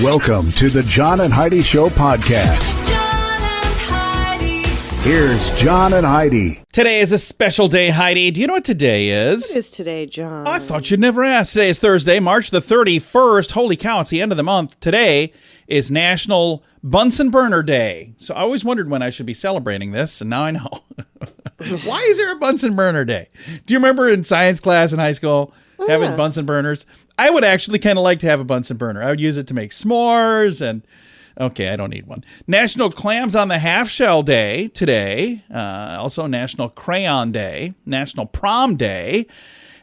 Welcome to the John and Heidi Show podcast. John and Heidi. Here's John and Heidi. Today is a special day, Heidi. Do you know what today is? What is today, John? I thought you'd never ask. Today is Thursday, March the 31st. Holy cow, it's the end of the month. Today is National Bunsen Burner Day. So I always wondered when I should be celebrating this, and now I know. Why is there a Bunsen Burner Day? Do you remember in science class in high school having Bunsen burners? I would actually kind of like to have a Bunsen burner. I would use it to make s'mores and... Okay, I don't need one. National Clams on the Half Shell Day today. Also National Crayon Day, National Prom Day,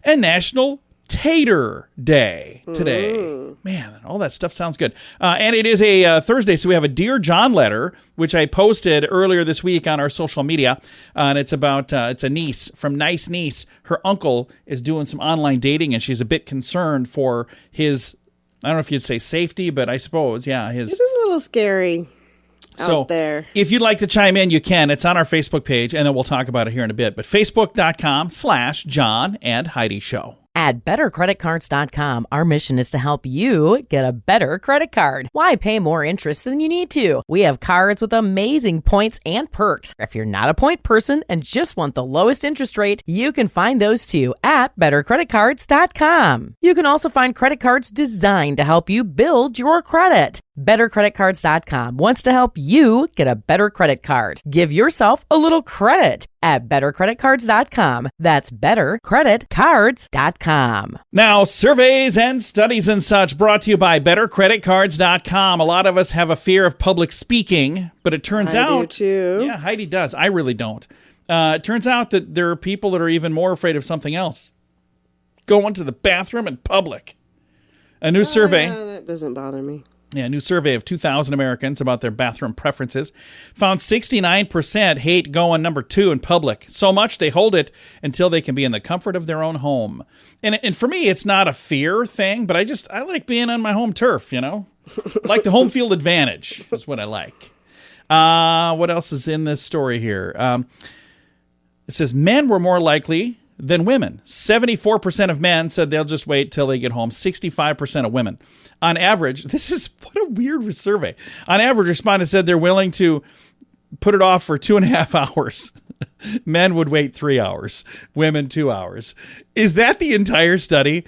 and National Tater Day today. Man, all that stuff sounds good. And it is a Thursday, so we have a Dear John letter, which I posted earlier this week on our social media. And it's about, it's a niece from Nice Niece. Her uncle is doing some online dating, and she's a bit concerned for his, I don't know if you'd say safety, but I suppose, yeah. It is a little scary out there. If you'd like to chime in, you can. It's on our Facebook page, and then we'll talk about it here in a bit. But Facebook.com/John and Heidi Show. At bettercreditcards.com, our mission is to help you get a better credit card. Why pay more interest than you need to? We have cards with amazing points and perks. If you're not a point person and just want the lowest interest rate, you can find those too at bettercreditcards.com. You can also find credit cards designed to help you build your credit. BetterCreditCards.com wants to help you get a better credit card. Give yourself a little credit at BetterCreditCards.com. That's BetterCreditCards.com. Now, surveys and studies and such brought to you by BetterCreditCards.com. A lot of us have a fear of public speaking, but it turns out... I do too. Yeah, Heidi does. I really don't. It turns out that there are people that are even more afraid of something else. Going to the bathroom in public. A new survey... Yeah, that doesn't bother me. Yeah, a new survey of 2,000 Americans about their bathroom preferences found 69% hate going number 2 in public. So much they hold it until they can be in the comfort of their own home. And for me, it's not a fear thing, but I like being on my home turf, you know? Like the home field advantage is what I like. What else is in this story here? It says men were more likely than women. 74% of men said they'll just wait till they get home. 65% of women. On average, what a weird survey. On average, respondents said they're willing to put it off for 2.5 hours. Men would wait 3 hours. Women, 2 hours. Is that the entire study?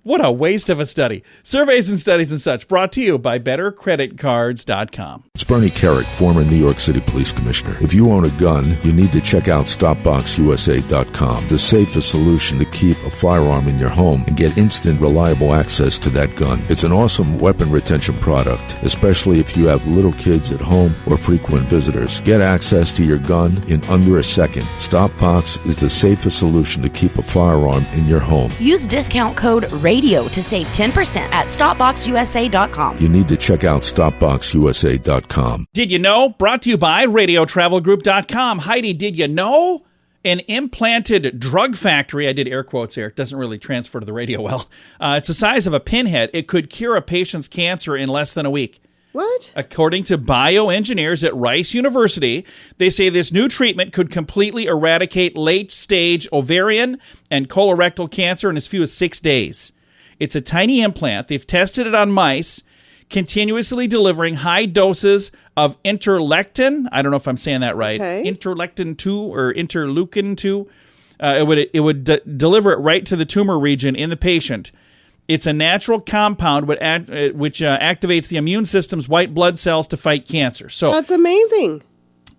What a waste of a study. Surveys and studies and such brought to you by BetterCreditCards.com. It's Bernie Carrick, former New York City Police Commissioner. If you own a gun, you need to check out StopBoxUSA.com, the safest solution to keep a firearm in your home and get instant, reliable access to that gun. It's an awesome weapon retention product, especially if you have little kids at home or frequent visitors. Get access to your gun in under a second. StopBox is the safest solution to keep a firearm in your home. Use discount code RADIO to save 10% at StopBoxUSA.com. You need to check out StopBoxUSA.com. Did you know? Brought to you by RadioTravelGroup.com. Heidi, did you know? An implanted drug factory, I did air quotes here, it doesn't really transfer to the radio well. It's the size of a pinhead. It could cure a patient's cancer in less than a week. What? According to bioengineers at Rice University, they say this new treatment could completely eradicate late-stage ovarian and colorectal cancer in as few as 6 days. It's a tiny implant. They've tested it on mice, continuously delivering high doses of interleukin. I don't know if I'm saying that right. Okay. Interleukin-2 or interleukin-2. It would deliver it right to the tumor region in the patient. It's a natural compound which activates the immune system's white blood cells to fight cancer. So that's amazing.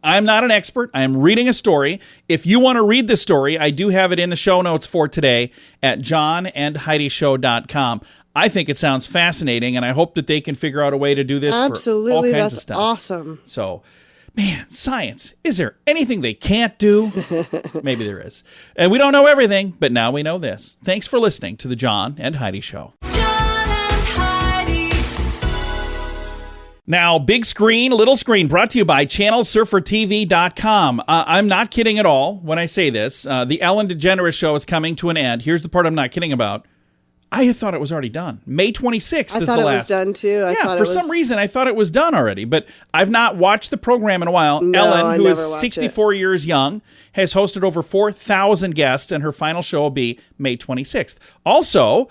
I'm not an expert. I am reading a story. If you want to read the story, I do have it in the show notes for today at johnandheidishow.com. I think it sounds fascinating, and I hope that they can figure out a way to do this Absolutely, for all kinds that's of stuff. Awesome. So, man, science. Is there anything they can't do? Maybe there is. And we don't know everything, but now we know this. Thanks for listening to the John and Heidi Show. Now, big screen, little screen, brought to you by ChannelSurferTV.com. I'm not kidding at all when I say this. The Ellen DeGeneres show is coming to an end. Here's the part I'm not kidding about. I thought it was already done. May 26th is the last. I thought it was done, too. For some reason, I thought it was done already. But I've not watched the program in a while. No, Ellen, who is 64 years young, has hosted over 4,000 guests, and her final show will be May 26th. Also,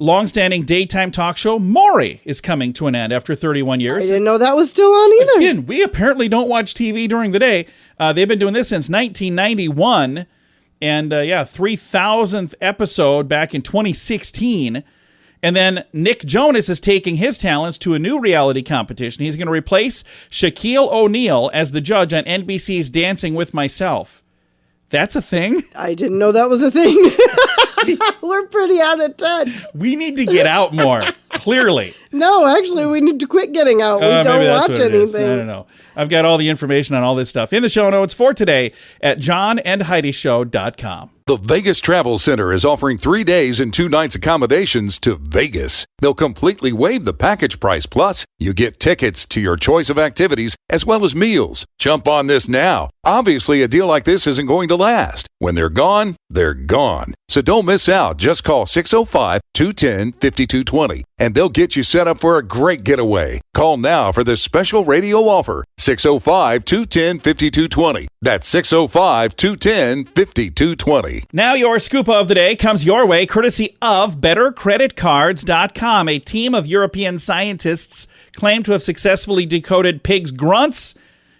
Longstanding daytime talk show Maury is coming to an end after 31 I years. didn't know that was still on either. Again, we apparently don't watch TV during the day. They've been doing this since 1991. And 3,000th episode back in 2016. And then Nick Jonas is taking his talents to a new reality competition. He's going to replace Shaquille O'Neal as the judge on NBC's Dancing with Myself. That's a thing? I didn't know that was a thing. We're pretty out of touch. We need to get out more, clearly. No, actually, we need to quit getting out. We Maybe don't that's watch what it is. anything. I don't know. I've got all the information on all this stuff in the show notes for today at johnandheidishow.com. The Vegas Travel Center is offering 3 days and 2 nights accommodations to Vegas. They'll completely waive the package price. Plus, you get tickets to your choice of activities as well as meals. Jump on this now. Obviously, a deal like this isn't going to last. When they're gone, they're gone. So don't miss out. Just call 605-210-5220 and they'll get you set up for a great getaway. Call now for this special radio offer. 605-210-5220. That's 605-210-5220. Now your scoop of the day comes your way courtesy of BetterCreditCards.com. A team of European scientists claim to have successfully decoded pigs' grunts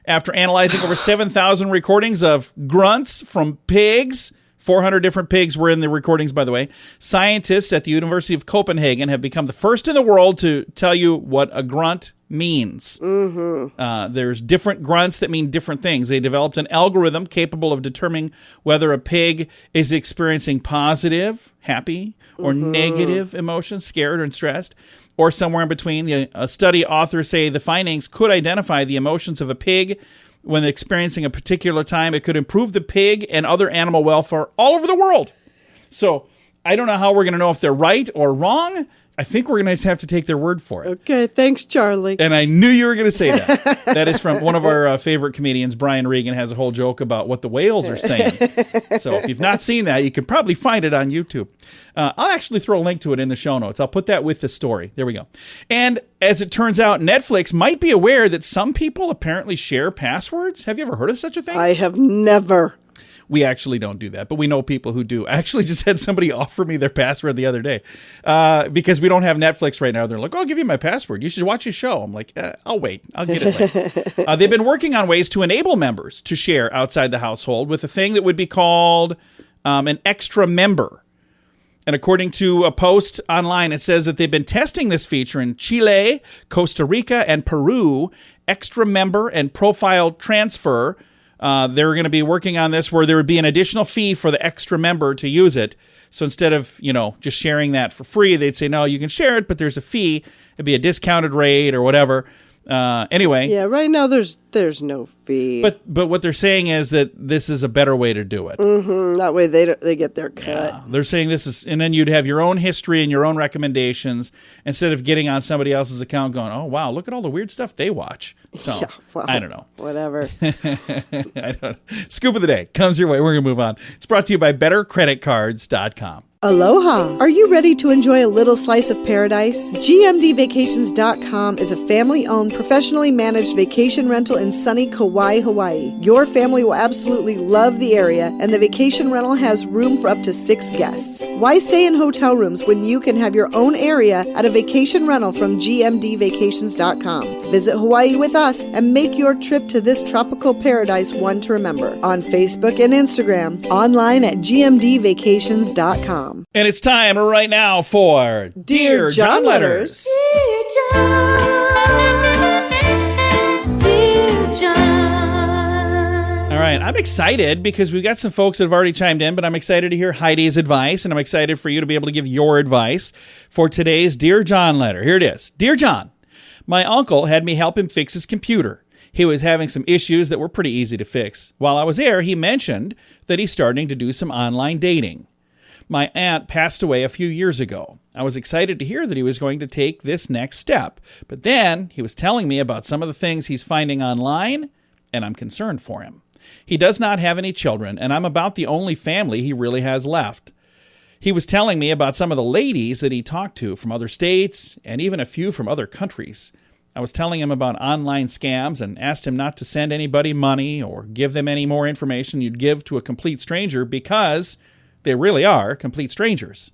after analyzing over 7,000 recordings of grunts from pigs. 400 different pigs were in the recordings, by the way. Scientists at the University of Copenhagen have become the first in the world to tell you what a grunt means. There's different grunts that mean different things. They developed an algorithm capable of determining whether a pig is experiencing positive, happy, or negative emotions, scared and stressed, or somewhere in between. The study authors say the findings could identify the emotions of a pig when experiencing a particular time. It could improve the pig and other animal welfare all over the world. So I don't know how we're going to know if they're right or wrong. I think we're going to have to take their word for it. Okay, thanks, Charlie. And I knew you were going to say that. That is from one of our favorite comedians, Brian Regan, has a whole joke about what the whales are saying. So if you've not seen that, you can probably find it on YouTube. I'll actually throw a link to it in the show notes. I'll put that with the story. There we go. And as it turns out, Netflix might be aware that some people apparently share passwords. Have you ever heard of such a thing? I have never. We actually don't do that, but we know people who do. I actually just had somebody offer me their password the other day because we don't have Netflix right now. They're like, oh, I'll give you my password. You should watch your show. I'm like, I'll wait. I'll get it later. They've been working on ways to enable members to share outside the household with a thing that would be called an extra member. And according to a post online, it says that they've been testing this feature in Chile, Costa Rica, and Peru. Extra member and profile transfer. They're going to be working on this where there would be an additional fee for the extra member to use it. So instead of, just sharing that for free, they'd say, no, you can share it, but there's a fee. It'd be a discounted rate or whatever. Anyway. Yeah, right now there's no fee. But what they're saying is that this is a better way to do it. That way they get their cut. Yeah, they're saying this is, and then you'd have your own history and your own recommendations instead of getting on somebody else's account going, oh, wow, look at all the weird stuff they watch. So, Yeah, well, I don't know. Whatever. I don't. Scoop of the day comes your way. We're going to move on. It's brought to you by BetterCreditCards.com. Aloha! Are you ready to enjoy a little slice of paradise? GMDvacations.com is a family-owned, professionally managed vacation rental in sunny Kauai, Hawaii. Your family will absolutely love the area, and the vacation rental has room for up to 6 guests. Why stay in hotel rooms when you can have your own area at a vacation rental from GMDvacations.com? Visit Hawaii with us and make your trip to this tropical paradise one to remember. On Facebook and Instagram, online at GMDvacations.com. And it's time right now for Dear John Letters. Dear John, dear John. All right, I'm excited because we've got some folks that have already chimed in, but I'm excited to hear Heidi's advice, and I'm excited for you to be able to give your advice for today's Dear John letter. Here it is. Dear John, my uncle had me help him fix his computer. He was having some issues that were pretty easy to fix. While I was there, he mentioned that he's starting to do some online dating. My aunt passed away a few years ago. I was excited to hear that he was going to take this next step. But then he was telling me about some of the things he's finding online, and I'm concerned for him. He does not have any children, and I'm about the only family he really has left. He was telling me about some of the ladies that he talked to from other states and even a few from other countries. I was telling him about online scams and asked him not to send anybody money or give them any more information you'd give to a complete stranger because they really are complete strangers.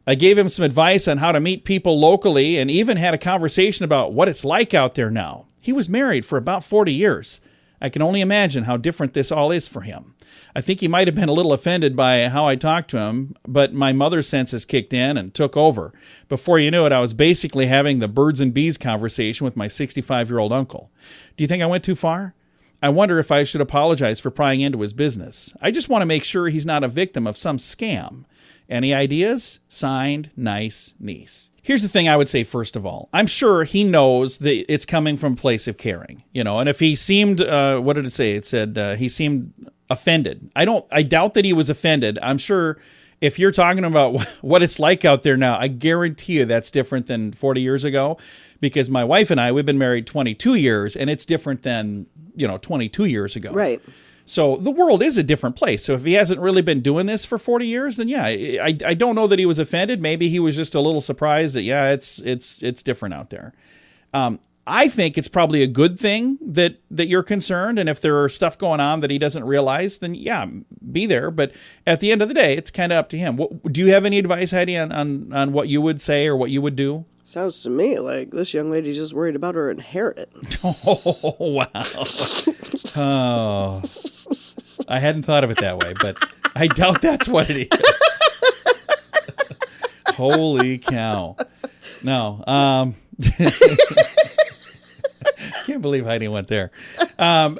I gave him some advice on how to meet people locally and even had a conversation about what it's like out there now. He was married for about 40 years. I can only imagine how different this all is for him. I think he might have been a little offended by how I talked to him, but my mother's senses kicked in and took over. Before you knew it, I was basically having the birds and bees conversation with my 65-year-old uncle. Do you think I went too far? I wonder if I should apologize for prying into his business. I just want to make sure he's not a victim of some scam. Any ideas? Signed, Nice Niece. Here's the thing I would say first of all. I'm sure he knows that it's coming from a place of caring, and if he seemed, what did it say? It said he seemed offended. I doubt that he was offended. I'm sure if you're talking about what it's like out there now, I guarantee you that's different than 40 years ago, because my wife and I, we've been married 22 years and it's different than, 22 years ago. Right. So the world is a different place. So if he hasn't really been doing this for 40 years, then yeah, I don't know that he was offended. Maybe he was just a little surprised that, yeah, it's different out there. I think it's probably a good thing that you're concerned. And if there are stuff going on that he doesn't realize, then yeah, be there. But at the end of the day, it's kind of up to him. Do you have any advice, Heidi, on what you would say or what you would do? Sounds to me like this young lady's just worried about her inheritance. Oh, wow. Oh, I hadn't thought of it that way, but I doubt that's what it is. Holy cow. No. Can't believe Heidi went there. Want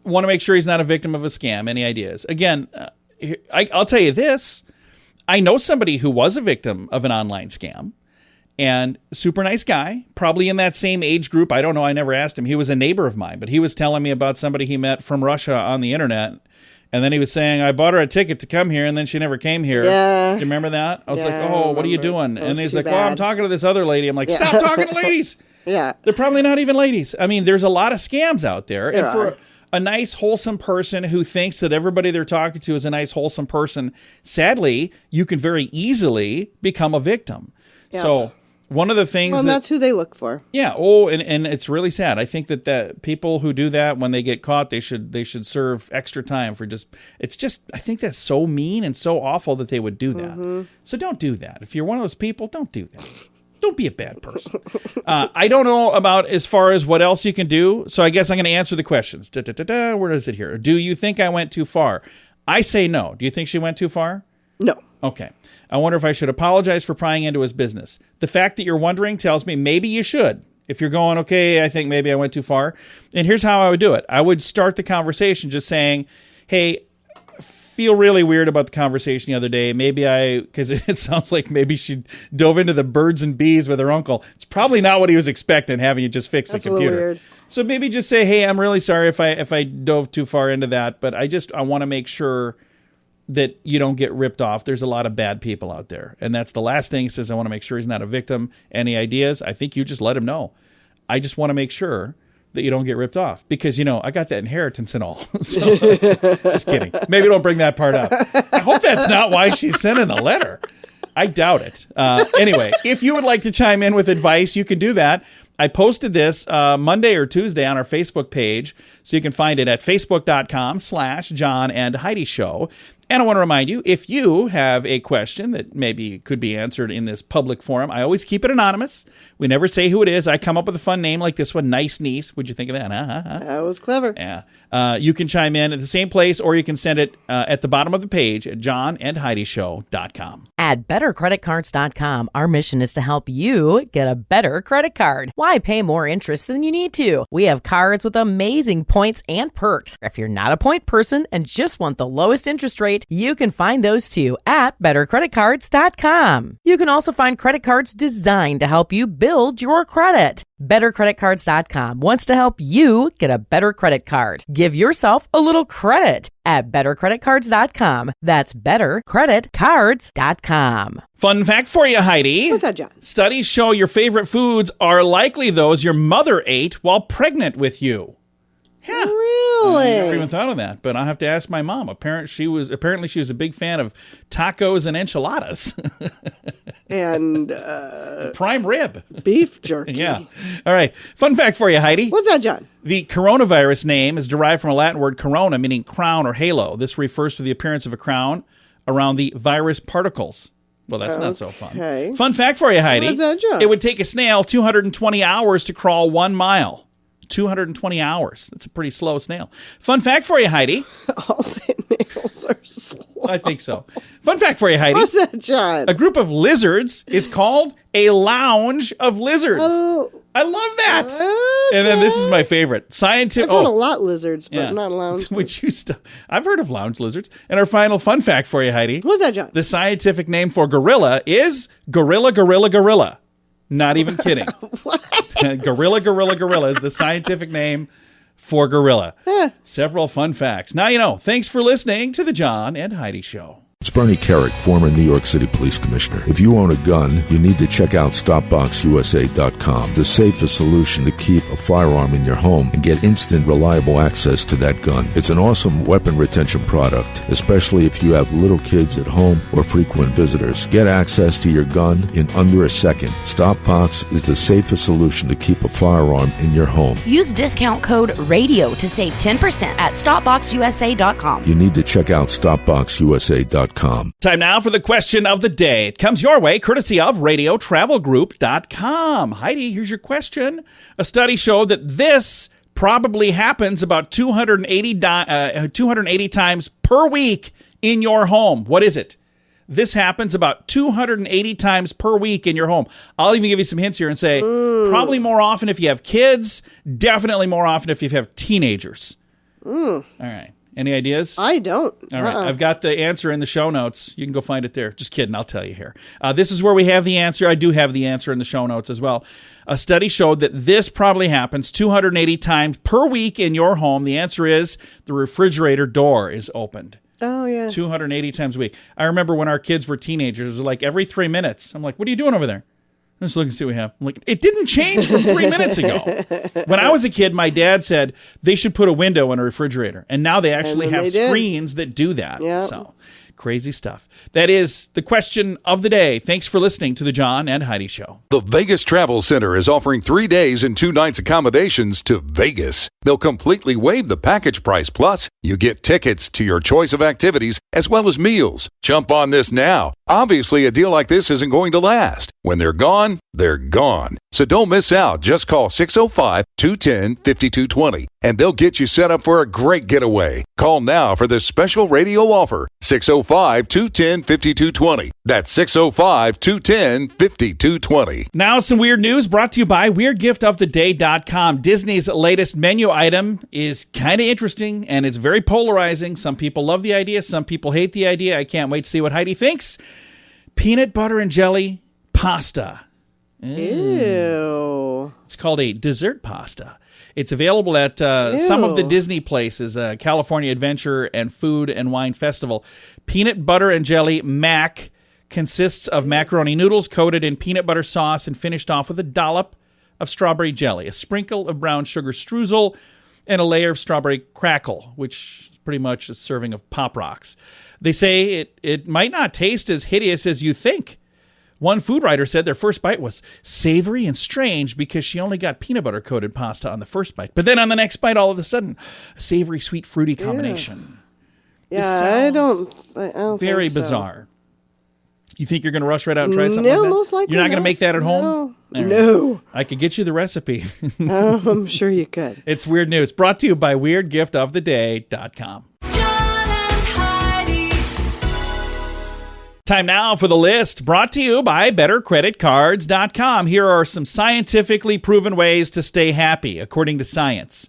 to make sure he's not a victim of a scam. Any ideas? Again, I'll tell you this. I know somebody who was a victim of an online scam. And super nice guy, probably in that same age group. I don't know. I never asked him. He was a neighbor of mine, but he was telling me about somebody he met from Russia on the internet. And then he was saying, I bought her a ticket to come here, and then she never came here. Yeah. Do you remember that? I was like, oh, what are you doing? And he's like, bad. well, I'm talking to this other lady. I'm like, stop talking to ladies. Yeah. They're probably not even ladies. I mean, there's a lot of scams out there. There and for are. a nice, wholesome person who thinks that everybody they're talking to is a nice, wholesome person, sadly, you can very easily become a victim. Yeah. So one of the things well, that's who they look for. Yeah. Oh, and it's really sad. I think that people who do that, when they get caught, they should serve extra time for I think that's so mean and so awful that they would do that. Mm-hmm. So don't do that. If you're one of those people, don't do that. Don't be a bad person. I don't know about as far as what else you can do. So I guess I'm going to answer the questions. Where is it here? Do you think I went too far? I say no. Do you think she went too far? No. Okay. I wonder if I should apologize for prying into his business. The fact that you're wondering tells me maybe you should. If you're going, okay, I think maybe I went too far. And here's how I would do it. I would start the conversation just saying, hey, feel really weird about the conversation the other day. Because it sounds like maybe she dove into the birds and bees with her uncle. It's probably not what he was expecting, having you just fix the computer. A little weird. So maybe just say, hey, I'm really sorry if I dove too far into that, but I want to make sure that you don't get ripped off. There's a lot of bad people out there. And that's the last thing. He says, I want to make sure he's not a victim. Any ideas? I think you just let him know. I just want to make sure that you don't get ripped off because, I got that inheritance and all. So, just kidding. Maybe don't bring that part up. I hope that's not why she's sending the letter. I doubt it. Anyway, if you would like to chime in with advice, you can do that. I posted this Monday or Tuesday on our Facebook page, so you can find it at facebook.com/John and Heidi Show. And I want to remind you, if you have a question that maybe could be answered in this public forum, I always keep it anonymous. We never say who it is. I come up with a fun name like this one, Nice Niece. What'd you think of that? That was clever. Yeah. You can chime in at the same place, or you can send it at the bottom of the page at johnandheidishow.com. At bettercreditcards.com, our mission is to help you get a better credit card. Why pay more interest than you need to? We have cards with amazing points and perks. If you're not a point person and just want the lowest interest rate, you can find those too at bettercreditcards.com. You can also find credit cards designed to help you build your credit. BetterCreditCards.com wants to help you get a better credit card. Give yourself a little credit at BetterCreditCards.com. That's BetterCreditCards.com. Fun fact for you, Heidi. What's that, John? Studies show your favorite foods are likely those your mother ate while pregnant with you. Yeah. Really? I never even thought of that, but I'll have to ask my mom. Apparently she was a big fan of tacos and enchiladas. And prime rib. Beef jerky. Yeah. All right. Fun fact for you, Heidi. What's that, John? The coronavirus name is derived from a Latin word corona, meaning crown or halo. This refers to the appearance of a crown around the virus particles. Well, that's not so fun. Okay. Fun fact for you, Heidi. What's that, John? It would take a snail 220 hours to crawl 1 mile. 220 hours. That's a pretty slow snail. Fun fact for you, Heidi. All snails are slow. I think so. Fun fact for you, Heidi. What's that, John? A group of lizards is called a lounge of lizards. Oh. I love that. Okay. And then this is my favorite. Scientific. I've heard a lot lizards, but yeah. not lounge. Which used to. I've heard of lounge lizards. And our final fun fact for you, Heidi. What's that, John? The scientific name for gorilla is gorilla. Not even kidding. What? Gorilla is the scientific name for gorilla. Several fun facts. Now you know. Thanks for listening to the John and Heidi Show. It's Bernie Carrick, former New York City Police Commissioner. If you own a gun, you need to check out StopBoxUSA.com, the safest solution to keep a firearm in your home and get instant, reliable access to that gun. It's an awesome weapon retention product, especially if you have little kids at home or frequent visitors. Get access to your gun in under a second. StopBox is the safest solution to keep a firearm in your home. Use discount code RADIO to save 10% at StopBoxUSA.com. You need to check out StopBoxUSA.com. Time now for the question of the day. It comes your way courtesy of RadioTravelGroup.com. Heidi, here's your question. A study showed that this probably happens about 280 times per week in your home. What is it? This happens about 280 times per week in your home. I'll even give you some hints here and say probably more often if you have kids, definitely more often if you have teenagers. All right. Any ideas? I don't. All right. I've got the answer in the show notes. You can go find it there. Just kidding. I'll tell you here. This is where we have the answer. I do have the answer in the show notes as well. A study showed that this probably happens 280 times per week in your home. The answer is the refrigerator door is opened. Oh, yeah. 280 times a week. I remember when our kids were teenagers, it was like every 3 minutes. I'm like, what are you doing over there? Let's look and see what we have. I'm like, it didn't change from 3 minutes ago. When I was a kid, my dad said they should put a window in a refrigerator. And now they actually have screens that do that. Yep. So crazy stuff. That is the question of the day. Thanks for listening to the John and Heidi Show. The Vegas Travel Center is offering 3 days and 2 nights accommodations to Vegas. They'll completely waive the package price. Plus, you get tickets to your choice of activities as well as meals. Jump on this now. Obviously, a deal like this isn't going to last. When they're gone, they're gone. So don't miss out. Just call 605-210-5220 and they'll get you set up for a great getaway. Call now for this special radio offer. 605-210-5220. That's 605-210-5220. Now some weird news brought to you by WeirdGiftOfTheDay.com. Disney's latest menu item is kind of interesting and it's very polarizing. Some people love the idea. Some people hate the idea. I can't wait to see what Heidi thinks. Peanut butter and jelly pasta. Ew. It's called a dessert pasta. It's available at some of the Disney places, California Adventure and Food and Wine Festival. Peanut butter and jelly mac consists of macaroni noodles coated in peanut butter sauce and finished off with a dollop of strawberry jelly, a sprinkle of brown sugar streusel, and a layer of strawberry crackle, which is pretty much a serving of Pop Rocks. They say it might not taste as hideous as you think. One food writer said their first bite was savory and strange because she only got peanut butter coated pasta on the first bite. But then on the next bite, all of a sudden, a savory, sweet, fruity combination. Yeah, I don't Very think so. bizarre. You think you're going to rush right out and try something No, like that? most likely You're not going to not. make that at home? No. All right. No. I could get you the recipe. I'm sure you could. It's Weird News, brought to you by WeirdGiftOfTheDay.com. Time now for the list, brought to you by BetterCreditCards.com. Here are some scientifically proven ways to stay happy, according to science.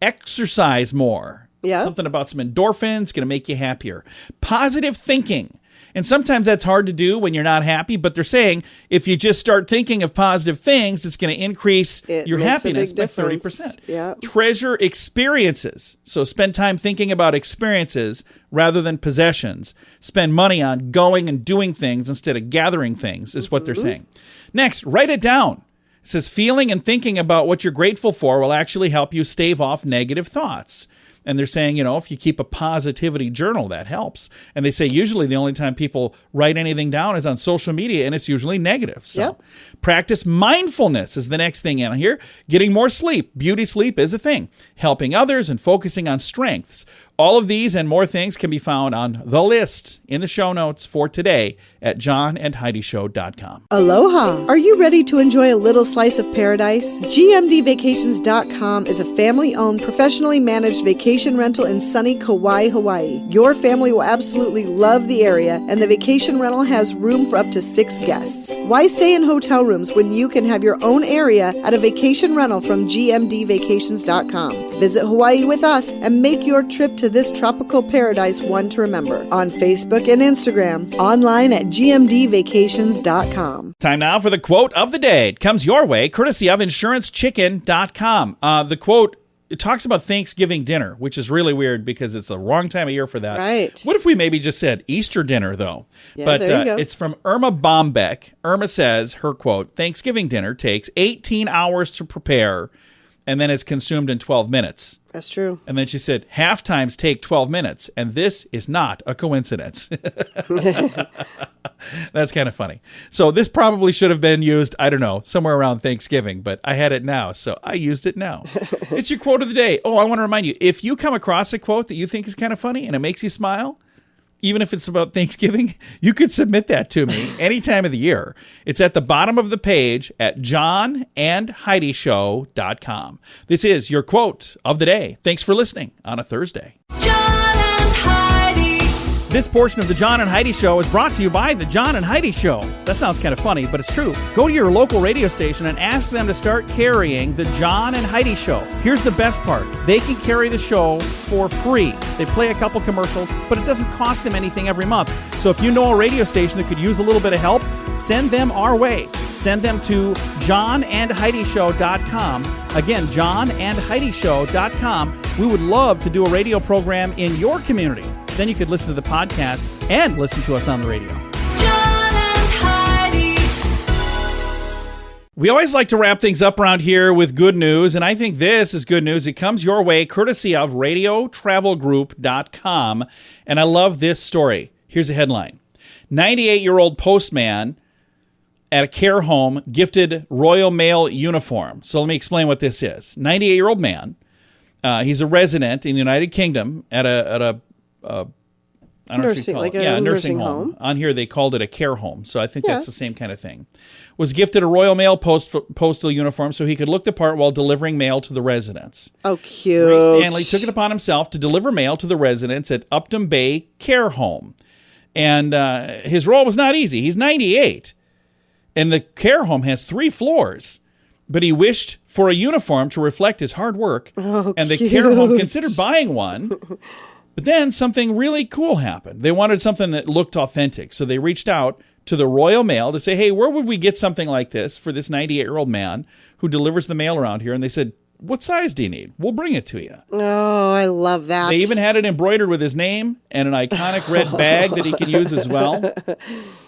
Exercise more. Yeah. Something about some endorphins, going to make you happier. Positive thinking. And sometimes that's hard to do when you're not happy, but they're saying if you just start thinking of positive things, it's going to increase your makes a happiness big by difference. 30%. Yeah. Treasure experiences. So spend time thinking about experiences rather than possessions. Spend money on going and doing things instead of gathering things is what they're saying. Next, write it down. It says feeling and thinking about what you're grateful for will actually help you stave off negative thoughts. And they're saying, if you keep a positivity journal, that helps. And they say usually the only time people write anything down is on social media, and it's usually negative. So practice mindfulness is the next thing in here. Getting more sleep. Beauty sleep is a thing. Helping others and focusing on strengths. All of these and more things can be found on the list in the show notes for today at johnandheidishow.com. Aloha! Are you ready to enjoy a little slice of paradise? GMDvacations.com is a family-owned, professionally managed vacation rental in sunny Kauai, Hawaii. Your family will absolutely love the area, and the vacation rental has room for up to 6 guests. Why stay in hotel rooms when you can have your own area at a vacation rental from GMDvacations.com? Visit Hawaii with us and make your trip to this tropical paradise one to remember. On Facebook and Instagram, online at gmdvacations.com. Time now for the quote of the day. It comes your way courtesy of insurancechicken.com. The quote, it talks about Thanksgiving dinner, which is really weird because it's the wrong time of year for that. Right. What if we maybe just said Easter dinner, though? Yeah, but there you go. It's from Irma Bombeck. Irma says, her quote, Thanksgiving dinner takes 18 hours to prepare, and then it's consumed in 12 minutes. That's true. And then she said, half times take 12 minutes, and this is not a coincidence. That's kind of funny. So this probably should have been used, I don't know, somewhere around Thanksgiving, but I had it now, so I used it now. It's your quote of the day. Oh, I want to remind you, if you come across a quote that you think is kind of funny and it makes you smile, even if it's about Thanksgiving, you could submit that to me any time of the year. It's at the bottom of the page at johnandheidishow.com. This is your quote of the day. Thanks for listening on a Thursday. John and Heidi. This portion of the John and Heidi Show is brought to you by the John and Heidi Show. That sounds kind of funny, but it's true. Go to your local radio station and ask them to start carrying the John and Heidi Show. Here's the best part. They can carry the show for free. They play a couple commercials, but it doesn't cost them anything every month. So if you know a radio station that could use a little bit of help, send them our way. Send them to johnandheidishow.com. Again, johnandheidishow.com. We would love to do a radio program in your community. Then you could listen to the podcast and listen to us on the radio. John and Heidi. We always like to wrap things up around here with good news, and I think this is good news. It comes your way courtesy of radiotravelgroup.com, and I love this story. Here's a headline. 98-year-old postman at a care home gifted Royal Mail uniform. So let me explain what this is. 98-year-old man. He's a resident in the United Kingdom at a I don't know what you call it. a nursing home. On here, they called it a care home. So I think that's the same kind of thing. Was gifted a Royal Mail postal uniform so he could look the part while delivering mail to the residents. Oh, cute. Ray Stanley took it upon himself to deliver mail to the residents at Upton Bay Care Home. And his role was not easy. He's 98. And the care home has 3 floors. But he wished for a uniform to reflect his hard work. Oh, and the cute. care home considered buying one. But then something really cool happened. They wanted something that looked authentic. So they reached out to the Royal Mail to say, hey, where would we get something like this for this 98-year-old man who delivers the mail around here? And they said, what size do you need? We'll bring it to you. Oh, I love that. They even had it embroidered with his name and an iconic red bag that he can use as well.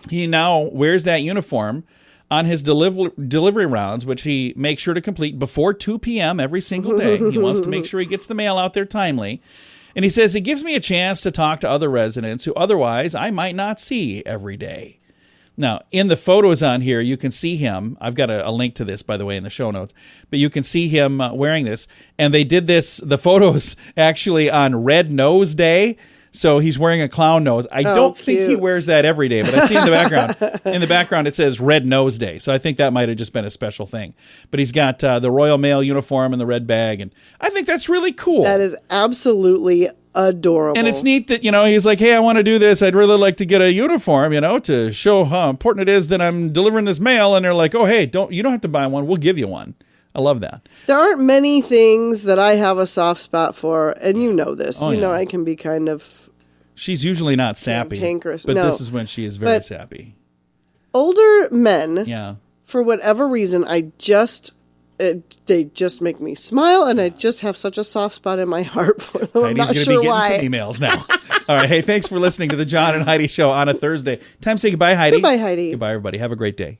He now wears that uniform on his delivery rounds, which he makes sure to complete before 2 p.m. every single day. He wants to make sure he gets the mail out there timely. And he says, it gives me a chance to talk to other residents who otherwise I might not see every day. Now, in the photos on here, you can see him. I've got a link to this, by the way, in the show notes. But you can see him wearing this. And they did the photos actually on Red Nose Day. So he's wearing a clown nose. I don't think he wears that every day, but I see in the background. In the background, it says Red Nose Day. So I think that might have just been a special thing. But he's got the Royal Mail uniform and the red bag, and I think that's really cool. That is absolutely adorable. And it's neat that, he's like, hey, I want to do this. I'd really like to get a uniform, to show how important it is that I'm delivering this mail. And they're like, oh, hey, you don't have to buy one. We'll give you one. I love that. There aren't many things that I have a soft spot for, and you know this. Oh, you know I can be kind of... She's usually not sappy, cantankerous. but No. this is when she is very sappy. Older men, Yeah. for whatever reason, they just make me smile, and I just have such a soft spot in my heart for them. I'm Heidi's not going to sure be getting why. some emails now. All right. Hey, thanks for listening to the John and Heidi Show on a Thursday. Time to say goodbye, Heidi. Goodbye, Heidi. Goodbye, everybody. Have a great day.